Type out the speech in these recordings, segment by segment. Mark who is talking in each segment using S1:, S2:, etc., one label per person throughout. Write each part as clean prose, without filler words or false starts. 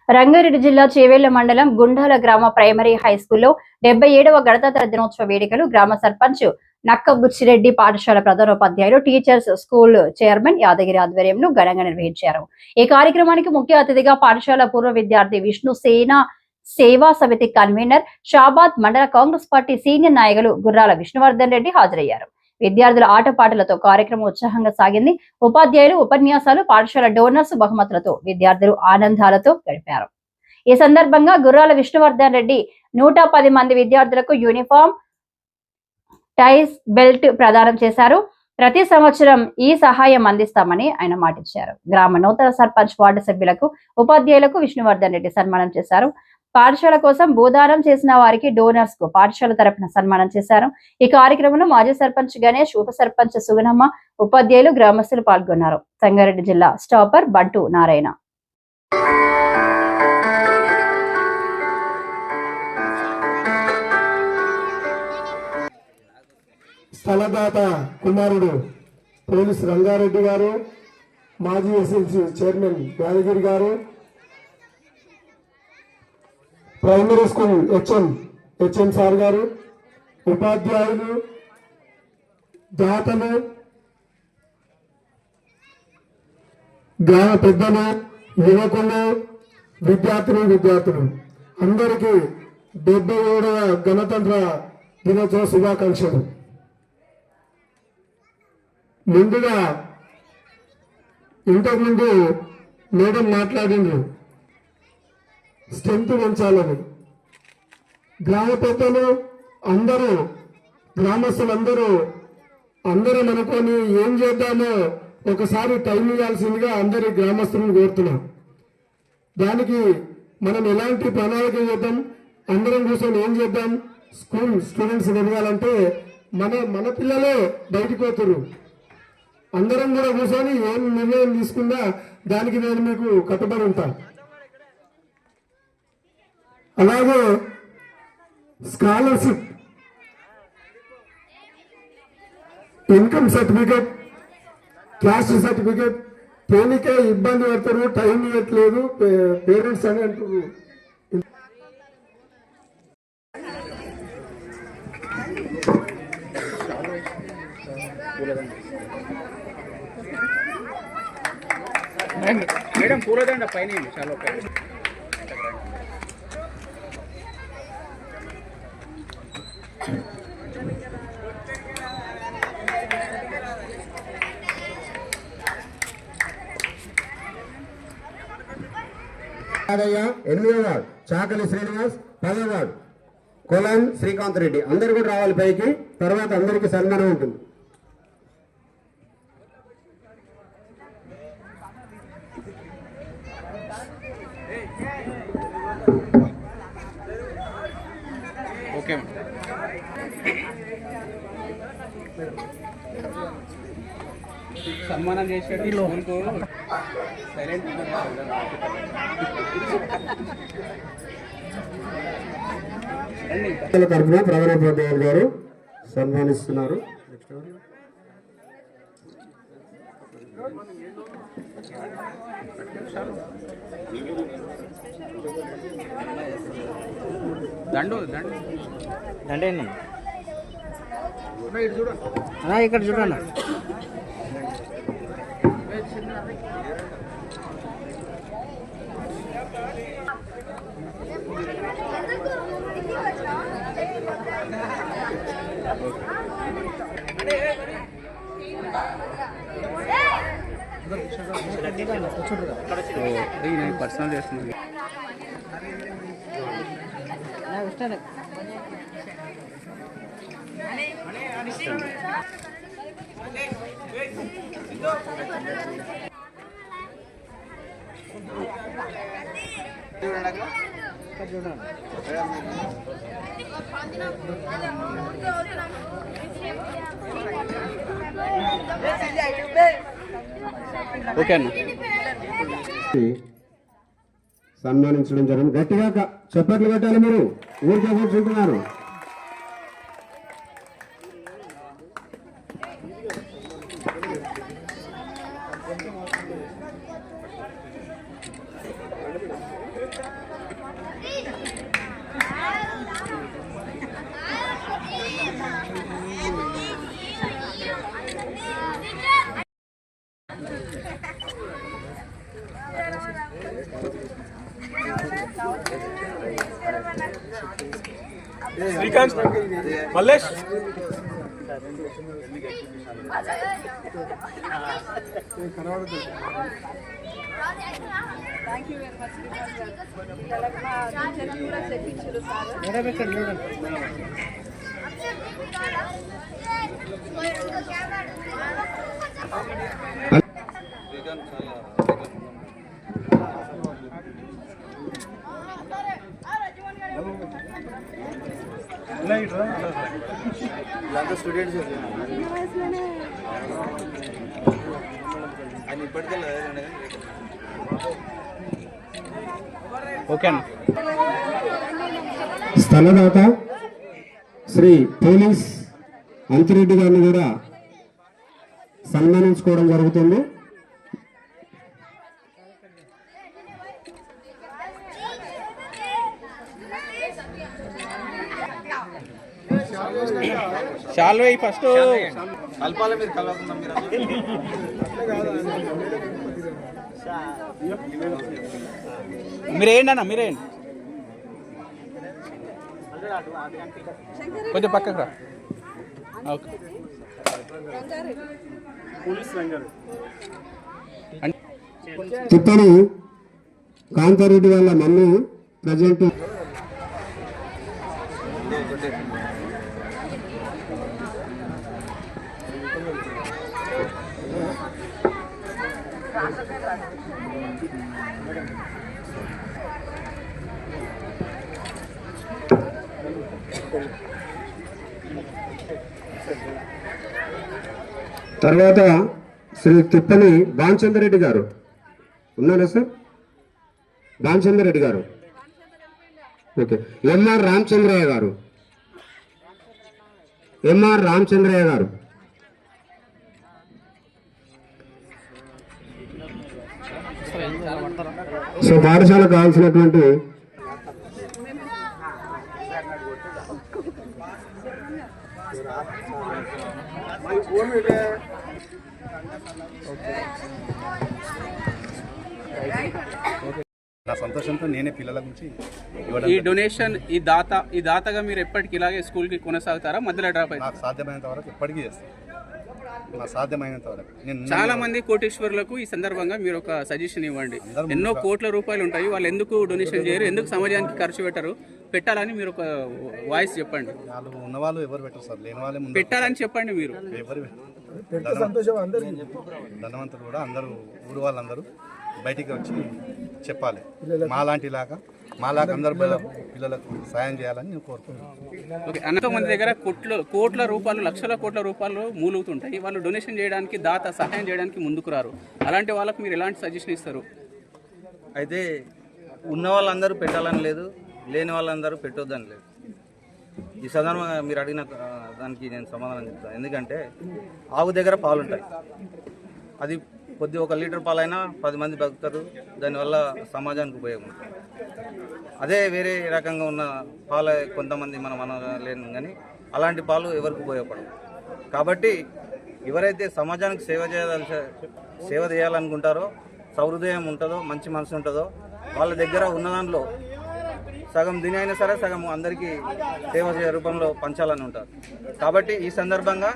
S1: రంగారెడ్డి జిల్లా చేవెళ్ల మండలం గుండాల గ్రామ ప్రైమరీ హైస్కూల్లో 77వ గణతంత్ర దినోత్సవ వేడుకలు గ్రామ సర్పంచ్ నక్క బుచ్చిరెడ్డి పాఠశాల ప్రధానోపాధ్యాయులు టీచర్స్ స్కూల్ చైర్మన్ యాదగిరి ఆధ్వర్యంలో ఘనంగా నిర్వహించారు. ఈ కార్యక్రమానికి ముఖ్య అతిథిగా పాఠశాల పూర్వ విద్యార్థి విష్ణు సేన సేవా సమితి కన్వీనర్ షాబాద్, మండల కాంగ్రెస్ పార్టీ సీనియర్ నాయకులు గుర్రాల విష్ణువర్ధన్ రెడ్డి హాజరయ్యారు. విద్యార్థుల ఆటపాటలతో కార్యక్రమం ఉత్సాహంగా సాగింది. ఉపాధ్యాయులు ఉపన్యాసాలు, పాఠశాల డోనర్స్ బహుమతులతో విద్యార్థులు ఆనందాలతో గడిపారు. ఈ సందర్భంగా గుర్రాల విష్ణువర్ధన్ రెడ్డి 110 మంది విద్యార్థులకు యూనిఫామ్, టైస్, బెల్ట్ ప్రదానం చేశారు. ప్రతి సంవత్సరం ఈ సహాయం అందిస్తామని ఆయన మాటిచ్చారు. గ్రామ నూతన సర్పంచ్, వార్డు సభ్యులకు, ఉపాధ్యాయులకు విష్ణువర్ధన్ రెడ్డి సన్మానం చేశారు. పాఠశాల కోసం భూదానం చేసిన వారికి, డోనర్స్ కు పాఠశాల తరపున సన్మానం చేశారు. ఈ కార్యక్రమంలో మాజీ సర్పంచ్ గణేష్, ఉప సర్పంచ్ సుగుణమ్మ, ఉపాధ్యాయులు, గ్రామస్తులు పాల్గొన్నారు. సంగారెడ్డి జిల్లా స్టాపర్ బంటు నారాయణ.
S2: స్థలదాత కుమారుడు పోలీస్ రంగారెడ్డి గారు, మాజీ ఎస్ఎల్సి చైర్మన్ యాదగిరి గారు, ప్రైమరీ స్కూల్ హెచ్ఎం సార్ గారు, ఉపాధ్యాయులు, దాతలు, గ్రామ పెద్దలు, యువకులు, విద్యార్థులు అందరికీ 77వ గణతంత్ర దినోత్సవ శుభాకాంక్షలు. ముందుగా ఇంతకుముందు మేడం మాట్లాడిండ్రు, స్ట్రెంత్ పెంచాలని. గ్రామ పెద్దలు అందరూ, గ్రామస్తులందరూ అందరం అనుకొని ఏం చేద్దామో ఒకసారి టైం ఇవ్వాల్సిందిగా అందరి గ్రామస్తులను కోరుతున్నాం. దానికి మనం ఎలాంటి ప్రణాళిక చేద్దాం, అందరం కూర్చొని ఏం చేద్దాం, స్టూడెంట్స్ ఎదగాలంటే మన పిల్లలే బయటకు పోతున్నారు. అందరం కూడా కూర్చొని ఏం నిర్ణయం తీసుకున్నా దానికి నేను మీకు కట్టుబడి ఉంటాను. అలాగే scholarship, income certificate, caste certificate దేనికే ఇబ్బంది పడతారు, టైం ఇవ్వట్లేదు పేరెంట్స్ అని అంటారు.
S3: మేడం పూలదండ పైన చాలా
S4: యాదయ్య 8వ వార్డు, చాకలి శ్రీనివాస్ 10వ వార్డు, కొలాన్ శ్రీకాంత్ రెడ్డి అందరు కూడా రావాలి పైకి. తర్వాత అందరికీ సన్మానం ఉంటుంది.
S3: ఓకే సన్మానం చేసేది సైలెంట్
S4: తరఫున ప్రధానోపాధ్యాయులు గారు సన్మానిస్తున్నారు.
S3: దండేనా ఇక్కడ చూడండి. పర్సనల్ చేస్తున్నాను. ఓకే అన్న.
S4: సన్మానించడం జరిగింది. గట్టిగా చప్పట్లు కట్టాలి. మీరు ఊరికే కూర్చుంటున్నారు.
S5: శ్రీకాంత్ మల్లేష్
S3: స్టూడెంట్స్ ఓకే అన్న.
S2: స్థలదాత శ్రీ పోలీస్ అంతిరెడ్డి గారిని కూడా సన్మానించుకోవడం జరుగుతుంది.
S3: చాలు ఫస్ట్
S5: కలపాల మీరు కలవకుండా మీరు
S3: మీరేండి అన్న మీరేండి కొంచెం పక్కకు రా. ఓకే
S2: తిప్పని కాంతారెడ్డి వాళ్ళ మమ్మీ ప్రజెంట్ తర్వాత శ్రీ తిప్పని భాన్చంద్రరెడ్డి గారు ఉన్నారా సార్? భాన్చంద్రరెడ్డి గారు, ఓకే. ఎంఆర్ రామచంద్రయ్య గారు, ఎంఆర్ రామచంద్రయ్య గారు, సో పాఠశాలకు కావాల్సినటువంటి
S6: నా సంతోషంతో నేనే పిల్లల గురించి
S3: ఈ డొనేషన్ ఈ దాతగా మీరు ఎప్పటికి ఇలాగే స్కూల్కి కొనసాగుతారా? మధ్యలో డ్రాప్ అయితే
S6: నాకు సాధ్యమైనంత వరకు ఎప్పటికీ చేస్తాను. నాకు సాధ్యమైనంత వరకు నేను
S3: చాలా మంది కోటీశ్వరులకు ఈ సందర్భంగా మీరు ఒక సజెషన్ ఇవ్వండి. ఎన్నో కోట్ల రూపాయలు ఉంటాయి, వాళ్ళు ఎందుకు డొనేషన్ చేయరు, ఎందుకు సమాజానికి ఖర్చు పెట్టరు, పెట్టాలని మీరు ఒక వాయిస్ చెప్పండి.
S6: వాళ్ళు ఉన్నవాళ్ళు ఎవరు పెట్టరు సార్, లేని వాళ్ళే ముందు
S3: పెట్టాలని చెప్పండి. మీరు
S6: ఎవరు ధనవంతులు కూడా అందరూ ఊరు వాళ్ళందరూ బయటికి వచ్చి చెప్పాలి. మాలాగా అందరు పిల్లలకు సాయం చేయాలని నేను కోరుతున్నాను.
S3: ఓకే. ఎంతో మంది దగ్గర కోట్ల రూపాయలు, లక్షల కోట్ల రూపాయలు మూలుగుతుంటాయి, వాళ్ళు డొనేషన్ చేయడానికి, దాత సహాయం చేయడానికి ముందుకు రారు. అలాంటి వాళ్ళకు మీరు ఎలాంటి సజెషన్ ఇస్తారు?
S7: అయితే ఉన్న వాళ్ళందరూ పెట్టాలని లేదు, లేని వాళ్ళందరూ పెట్టొద్దని లేదు. ఈ సందర్భంగా మీరు అడిగిన దానికి నేను సమాధానం చెప్తాను. ఎందుకంటే ఆవు దగ్గర పాలు ఉంటాయి, అది కొద్ది 1 లీటర్ పాలైనా 10 మంది బతుకుతారు, దానివల్ల సమాజానికి ఉపయోగం ఉంటుంది. అదే వేరే రకంగా ఉన్న పాలు కొంతమంది మనం అనలేను, కానీ అలాంటి పాలు ఎవరికి ఉపయోగపడవు. కాబట్టి ఎవరైతే సమాజానికి సేవ చేయాలనుకుంటారో, సహృదయం ఉంటుందో, మంచి మనసు ఉంటుందో, వాళ్ళ దగ్గర ఉన్న దాంట్లో సగం దీని అయినా సరే సగం అందరికీ సేవ చేయ రూపంలో పంచాలని ఉంటారు. కాబట్టి ఈ సందర్భంగా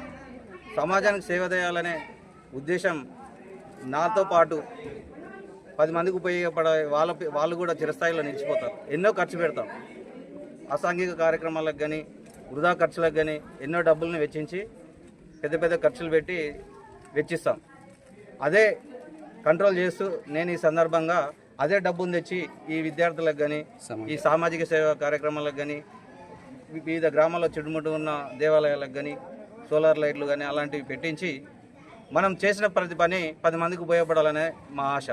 S7: సమాజానికి సేవ చేయాలనే ఉద్దేశం నాతో పాటు 10 మందికి ఉపయోగపడే వాళ్ళు కూడా చిరస్థాయిలో నిలిచిపోతారు. ఎన్నో ఖర్చు పెడతాం, అసాంఘిక కార్యక్రమాలకు కానీ వృధా ఖర్చులకు కానీ ఎన్నో డబ్బులను వెచ్చించి పెద్ద ఖర్చులు పెట్టి వెచ్చిస్తాం. అదే కంట్రోల్ చేస్తూ నేను ఈ సందర్భంగా అదే డబ్బును తెచ్చి ఈ విద్యార్థులకు కానీ, ఈ సామాజిక సేవ కార్యక్రమాలకు కానీ, వివిధ గ్రామాల్లో చుట్టుముట్టు ఉన్న దేవాలయాలకు కానీ సోలార్ లైట్లు కానీ అలాంటివి పెట్టించి మనం చేసిన ప్రతి పని 10 మందికి ఉపయోగపడాలనే మా ఆశ.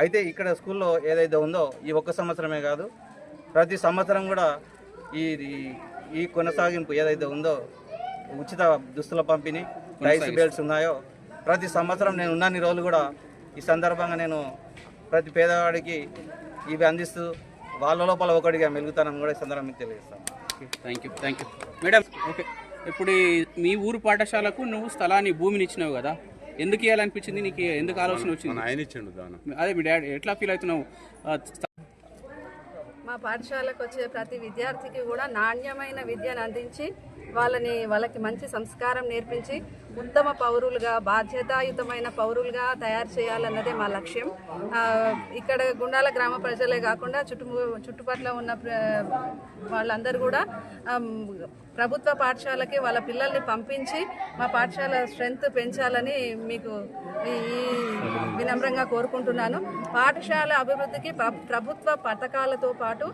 S7: అయితే ఇక్కడ స్కూల్లో ఏదైతే ఉందో ఈ 1 సంవత్సరమే కాదు, ప్రతి సంవత్సరం కూడా ఈ కొనసాగింపు ఏదైతే ఉందో, ఉచిత దుస్తుల పంపిణీ, రైస్ బెల్ట్స్ ఉన్నాయో, ప్రతి సంవత్సరం నేను ఉన్నన్ని రోజులు కూడా ఈ సందర్భంగా నేను ప్రతి పేదవాడికి ఇవి అందిస్తూ వాళ్ళ లోపల ఒకటిగా మెలుగుతానని కూడా ఈ సందర్భంగా తెలియజేస్తాను.
S3: Thank you madam. ఓకే, ఇప్పుడు మీ ఊరు పాఠశాలకు నువ్వు స్థలాన్ని, భూమిని ఇచ్చినావు కదా, ఎందుకు ఇవ్వాలనిపించింది నీకు? ఎందుకు ఆలోచన వచ్చింది?
S6: ఆయన ఇచ్చిండు దానం.
S3: అదే మీ డాడీ ఎట్లా ఫీల్ అవుతున్నావు?
S8: మా పాఠశాలకు వచ్చే ప్రతి విద్యార్థికి కూడా నాణ్యమైన విద్యను అందించి వాళ్ళకి మంచి సంస్కారం నేర్పించి ఉత్తమ పౌరులుగా, బాధ్యతాయుతమైన పౌరులుగా తయారు చేయాలన్నదే మా లక్ష్యం. ఇక్కడ గుండాల గ్రామ ప్రజలే కాకుండా చుట్టుపక్కల ఉన్న వాళ్ళందరూ కూడా ప్రభుత్వ పాఠశాలకి వాళ్ళ పిల్లల్ని పంపించి మా పాఠశాల స్ట్రెంగ్త్ పెంచాలని మీకు ఈ వినమ్రంగా కోరుకుంటున్నాను. పాఠశాల అభివృద్ధికి ప్రభుత్వ పథకాలతో పాటు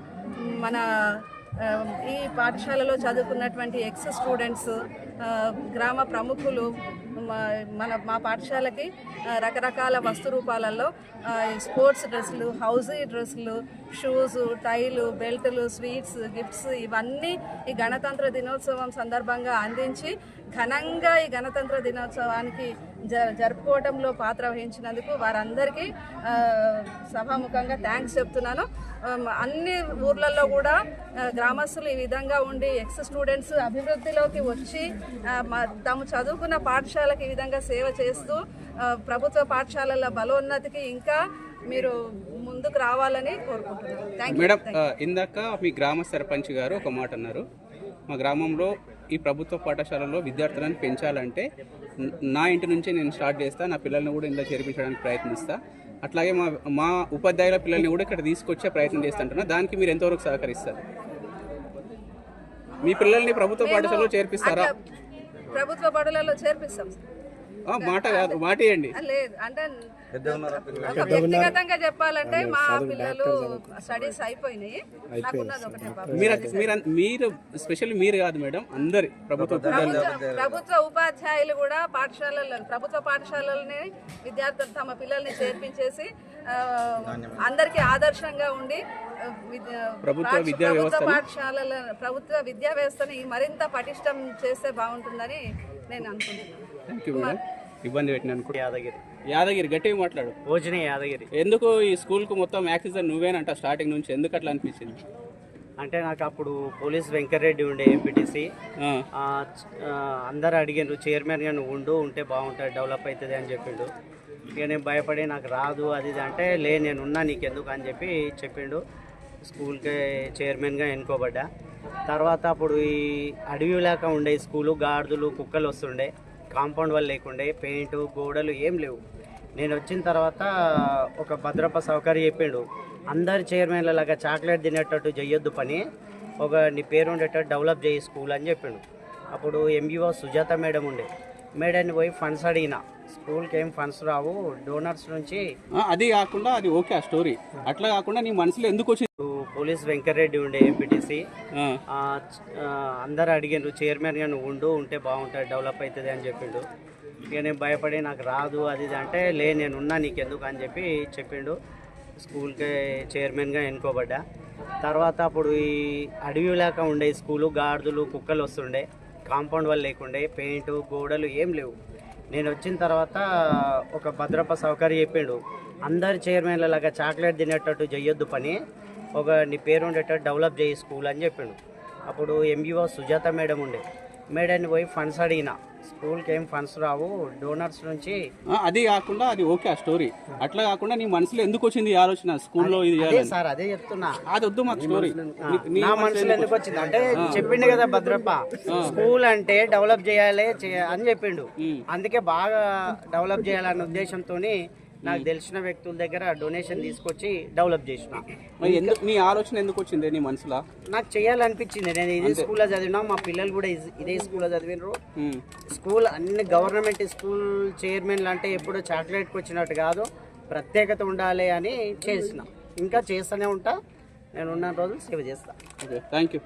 S8: మన ఈ పాఠశాలలో చదువుకున్నటువంటి ఎక్స్ స్టూడెంట్స్, గ్రామ ప్రముఖులు మా పాఠశాలకి రకరకాల వస్తు రూపాలలో స్పోర్ట్స్ డ్రెస్సులు, హౌజీ డ్రెస్సులు, షూస్, టైలు, బెల్టులు, స్వీట్స్, గిఫ్ట్స్ ఇవన్నీ ఈ గణతంత్ర దినోత్సవం సందర్భంగా అందించి ఘనంగా ఈ గణతంత్ర దినోత్సవానికి జరుపుకోవడంలో పాత్ర వహించినందుకు వారందరికీ సభాముఖంగా థ్యాంక్స్ చెప్తున్నాను. అన్ని ఊర్లలో కూడా గ్రామస్తులు ఈ విధంగా ఉండి ఎక్స్ స్టూడెంట్స్ అభివృద్ధిలోకి వచ్చి తాము చదువుకున్న పాఠశాలకు ఈ విధంగా సేవ చేస్తూ ప్రభుత్వ పాఠశాలల బలోన్నతికి ఇంకా మీరు ముందుకు రావాలని కోరుకుంటున్నాను.
S3: మేడం, ఇందాక మీ గ్రామ సర్పంచ్ గారు ఒక మాట అన్నారు, మా గ్రామంలో ఈ ప్రభుత్వ పాఠశాలలో విద్యార్థులను పెంచాలంటే నా ఇంటి నుంచే నేను స్టార్ట్ చేస్తా, నా పిల్లల్ని కూడా ఇందులో చేర్పించడానికి ప్రయత్నిస్తా, అట్లాగే మా ఉపాధ్యాయుల పిల్లల్ని కూడా ఇక్కడ తీసుకొచ్చే ప్రయత్నం చేస్తుంటున్నా, దానికి మీరు ఎంతవరకు సహకరిస్తారు? మీ పిల్లల్ని ప్రభుత్వ పాఠశాలలో చేర్పిస్తారా?
S8: ప్రభుత్వ పాఠశాలలో చేర్పిస్తాం.
S3: మాట కాదు, మాటేయండి.
S8: లేదు అంటే వ్యక్తిగతంగా చెప్పాలంటే మా పిల్లలు స్టడీస్ అయిపోయినాయి.
S3: మీరు స్పెషల్ మీరు కాదు మేడం, అందరి
S8: ప్రభుత్వ ఉపాధ్యాయులు కూడా ప్రభుత్వ పాఠశాలలని విద్యార్థులు తమ పిల్లల్ని చేర్పించేసి అందరికీ ఆదర్శంగా ఉండి ప్రభుత్వ విద్యా వ్యవస్థని మరింత పటిష్టం చేస్తే బాగుంటుందని నేను అనుకుంటున్నాను.
S3: ఇబ్బంది పెట్టినాను. యాదగిరి గట్టిగా మాట్లాడు.
S9: యాదగిరి.
S3: ఎందుకు ఈ స్కూల్ కు మొత్తం యాక్సిజన్ నువ్వేనంట స్టార్టింగ్ నుంచి, ఎందుకు అట్లా అనిపించింది?
S9: అంటే నాకు అప్పుడు పోలీస్ వెంకటరెడ్డి ఉండే ఎంపీటీసీ, అందరు అడిగారు చైర్మన్గా నువ్వు ఉంటే బాగుంటుంది, డెవలప్ అవుతుంది అని చెప్పిండు. ఇక నేను భయపడి నాకు రాదు అది అంటే నేనున్నా నీకెందుకు అని చెప్పిండు. స్కూల్కి చైర్మన్గా ఎన్నుకోబడ్డా. తర్వాత అప్పుడు ఈ అడవి లేక ఉండే స్కూలు, గాడిదలు, కుక్కలు వస్తుండే, కాంపౌండ్ వాళ్ళు లేకుండే, పెయింట్, గోడలు ఏం లేవు. నేను వచ్చిన తర్వాత ఒక భద్రప సౌకర్యం చెప్పిండు, అందరి చైర్మన్ల లాగా చాక్లెట్ తినేటట్టు చెయ్యొద్దు పని, నీ పేరు ఉండేటట్టు డెవలప్ చేయి స్కూల్ అని చెప్పిండు. అప్పుడు ఎంబీఓ సుజాత మేడం ఉండే, మేడాన్ని పోయి ఫండ్స్ అడిగిన, స్కూల్కి ఏం ఫండ్స్ రావు, డోనర్స్ నుంచి.
S3: అది కాకుండా అది ఓకే ఆ స్టోరీ, అట్లా కాకుండా నీ మనసులో ఎందుకు వచ్చింది?
S9: పోలీస్ వెంకటరెడ్డి ఉండే ఎంపీటీసీ, అందరు అడిగారు చైర్మన్గా నువ్వు ఉంటే బాగుంటుంది, డెవలప్ అవుతుంది అని చెప్పిండు. ఇక నేను భయపడి నాకు రాదు అది అంటే నేనున్నా నీకెందుకు అని చెప్పిండు. స్కూల్కి చైర్మన్గా ఎన్నుకోబడ్డా. తర్వాత అప్పుడు ఈ అడవి లేక ఉండే స్కూలు, గాడిదలు, కుక్కలు వస్తుండే, కాంపౌండ్ వాళ్ళు లేకుండే, పెయింట్, గోడలు ఏం లేవు. నేను వచ్చిన తర్వాత ఒక భద్రప సౌకర్యం చెప్పిండు, అందరి చైర్మన్ల లాగా చాక్లెట్ తినేటట్టు చెయ్యొద్దు పని, నీ పేరు ఉండేటట్టు డెవలప్ చేయి స్కూల్ అని చెప్పిండు. అప్పుడు ఎంబీఓ సుజాత మేడం ఉండే, మేడాన్ని పోయి ఫండ్స్ అడిగిన, స్కూల్కి ఏం ఫండ్స్ రావు, డోనర్స్ నుంచి.
S3: అది కాకుండా అది ఓకే ఆ స్టోరీ, అట్లా కాకుండా నీ మనసులో ఎందుకు వచ్చింది ఈ ఆలోచన స్కూల్లో ఇది?
S9: సార్ అదే చెప్తున్నా,
S3: అది వద్దు మాకు స్టోరీ.
S9: నా మనసులో ఎందుకు వచ్చింది అంటే చెప్పిండు కదా భద్రప్ప, స్కూల్ అంటే డెవలప్ చేయాలి అని చెప్పిండు. అందుకే బాగా డెవలప్ చేయాలన్న ఉద్దేశంతో నాకు తెలిసిన వ్యక్తుల దగ్గర డొనేషన్ తీసుకొచ్చి డెవలప్ చేసిన.
S3: నీ ఆలోచన ఎందుకు వచ్చింది నీ మనసులో?
S9: నాకు చేయాలనిపించింది. నేను ఇదే స్కూల్లో చదివినా, మా పిల్లలు కూడా ఇదే స్కూల్లో చదివినారు. స్కూల్ అన్ని గవర్నమెంట్ స్కూల్ చైర్మన్లు అంటే ఎప్పుడో చాక్లెట్కి వచ్చినట్టు కాదు, ప్రత్యేకత ఉండాలి అని చేసిన. ఇంకా చేస్తూనే ఉంటా, నేను ఉన్న రోజులు సేవ చేస్తా.
S3: Thank you.